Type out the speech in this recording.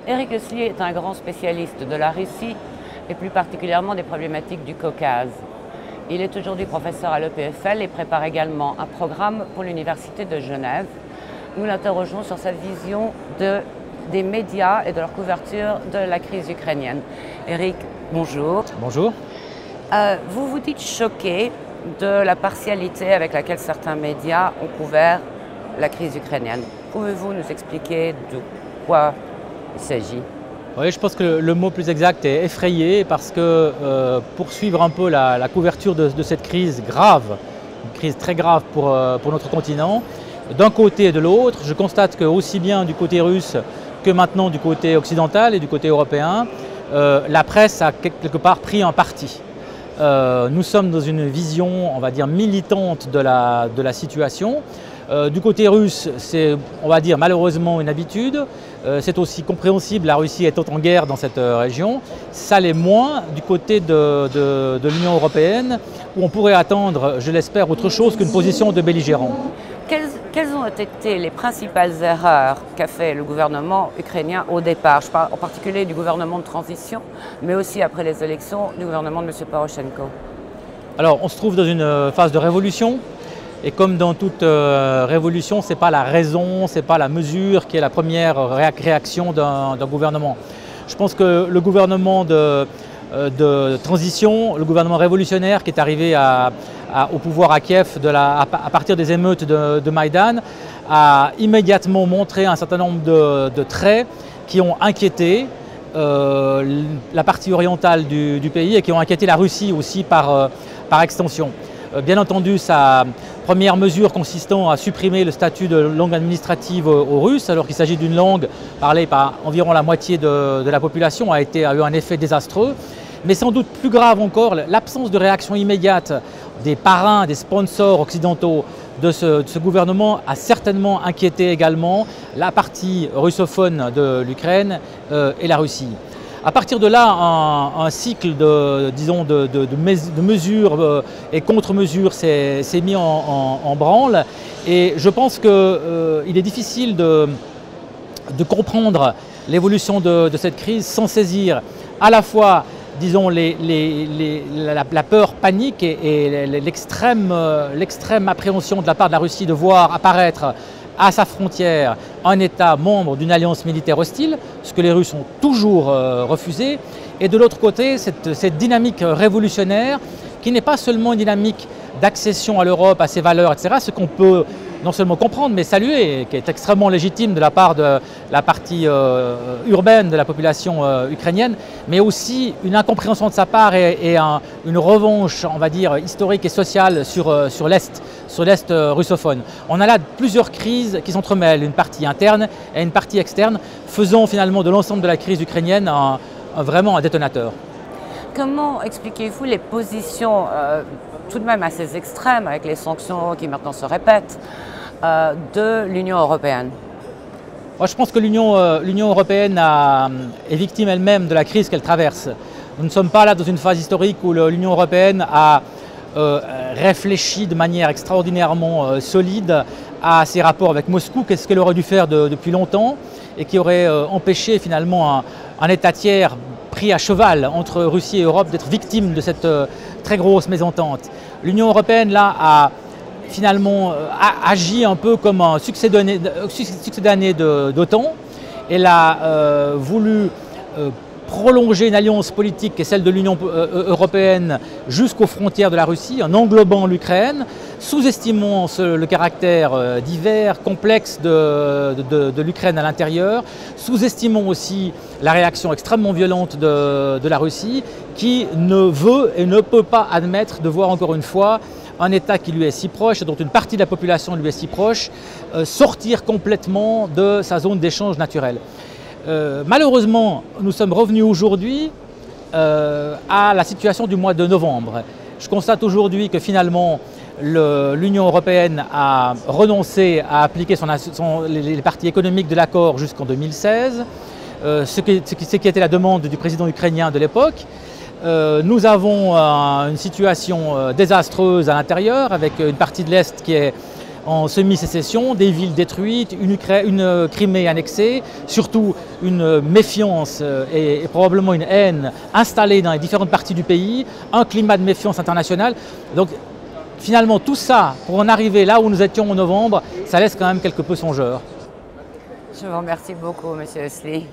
Éric Leslie est un grand spécialiste de la Russie et plus particulièrement des problématiques du Caucase. Il est aujourd'hui professeur à l'EPFL et prépare également un programme pour l'Université de Genève. Nous l'interrogeons sur sa vision des médias et de leur couverture de la crise ukrainienne. Éric, bonjour. Bonjour. Vous vous dites choqué de la partialité avec laquelle certains médias ont couvert la crise ukrainienne. Pouvez-vous nous expliquer de quoi il s'agit? Oui, je pense que le mot plus exact est effrayé parce que pour suivre un peu la couverture de cette crise grave, une crise très grave pour notre continent, d'un côté et de l'autre, je constate que aussi bien du côté russe que maintenant du côté occidental et du côté européen, la presse a quelque part pris un parti. Nous sommes dans une vision, on va dire, militante de la situation. Du côté russe, c'est, on va dire, malheureusement une habitude. C'est aussi compréhensible, la Russie étant en guerre dans cette région. Ça l'est moins du côté de l'Union européenne, où on pourrait attendre, je l'espère, autre chose qu'une position de belligérant. Quelles ont été les principales erreurs qu'a fait le gouvernement ukrainien au départ? Je parle en particulier du gouvernement de transition, mais aussi après les élections du gouvernement de M. Poroshenko. Alors, on se trouve dans une phase de révolution. Et comme dans toute révolution, ce n'est pas la raison, ce n'est pas la mesure qui est la première réaction d'un gouvernement. Je pense que le gouvernement de transition, le gouvernement révolutionnaire qui est arrivé au pouvoir à Kiev à partir des émeutes de Maïdan, a immédiatement montré un certain nombre de traits qui ont inquiété la partie orientale du pays et qui ont inquiété la Russie aussi par extension. Bien entendu, sa première mesure consistant à supprimer le statut de langue administrative aux Russes, alors qu'il s'agit d'une langue parlée par environ la moitié de la population, a eu un effet désastreux. Mais sans doute plus grave encore, l'absence de réaction immédiate des parrains, des sponsors occidentaux de ce gouvernement a certainement inquiété également la partie russophone de l'Ukraine et la Russie. À partir de là, un cycle de mesures et contre-mesures s'est mis en branle. Et je pense qu'il est difficile de comprendre l'évolution de cette crise sans saisir à la fois, disons, la peur panique et l'extrême appréhension de la part de la Russie de voir apparaître à sa frontière un État membre d'une alliance militaire hostile, ce que les Russes ont toujours refusé, et de l'autre côté cette dynamique révolutionnaire qui n'est pas seulement une dynamique d'accession à l'Europe, à ses valeurs, etc., ce qu'on peut non seulement comprendre mais saluer, qui est extrêmement légitime de la part de la partie urbaine de la population ukrainienne, mais aussi une incompréhension de sa part et une revanche, on va dire, historique et sociale sur l'Est russophone. On a là plusieurs crises qui s'entremêlent, une partie interne et une partie externe, faisant finalement de l'ensemble de la crise ukrainienne vraiment un détonateur. Comment expliquez-vous les positions tout de même assez extrêmes, avec les sanctions qui maintenant se répètent, de l'Union européenne? Moi, je pense que l'Union européenne est victime elle-même de la crise qu'elle traverse. Nous ne sommes pas là dans une phase historique où l'Union européenne a réfléchi de manière extraordinairement solide à ses rapports avec Moscou, qu'est-ce qu'elle aurait dû faire depuis longtemps et qui aurait empêché finalement un État tiers pris à cheval entre Russie et Europe d'être victime de cette très grosse mésentente. L'Union européenne là a finalement agi un peu comme un succédané d'OTAN. Elle a voulu prolonger une alliance politique qui est celle de l'Union européenne jusqu'aux frontières de la Russie, en englobant l'Ukraine, sous-estimant le caractère divers, complexe de l'Ukraine à l'intérieur, sous-estimant aussi la réaction extrêmement violente de la Russie, qui ne veut et ne peut pas admettre de voir encore une fois un État qui lui est si proche, dont une partie de la population lui est si proche, sortir complètement de sa zone d'échange naturel. Malheureusement, nous sommes revenus aujourd'hui à la situation du mois de novembre. Je constate aujourd'hui que finalement l'Union européenne a renoncé à appliquer les parties économiques de l'accord jusqu'en 2016, ce qui était la demande du président ukrainien de l'époque. Nous avons une situation désastreuse à l'intérieur avec une partie de l'Est qui est en semi-sécession, des villes détruites, une Crimée annexée, surtout une méfiance et probablement une haine installée dans les différentes parties du pays, un climat de méfiance internationale. Donc finalement tout ça, pour en arriver là où nous étions en novembre, ça laisse quand même quelque peu songeur. Je vous remercie beaucoup, Monsieur Huxley.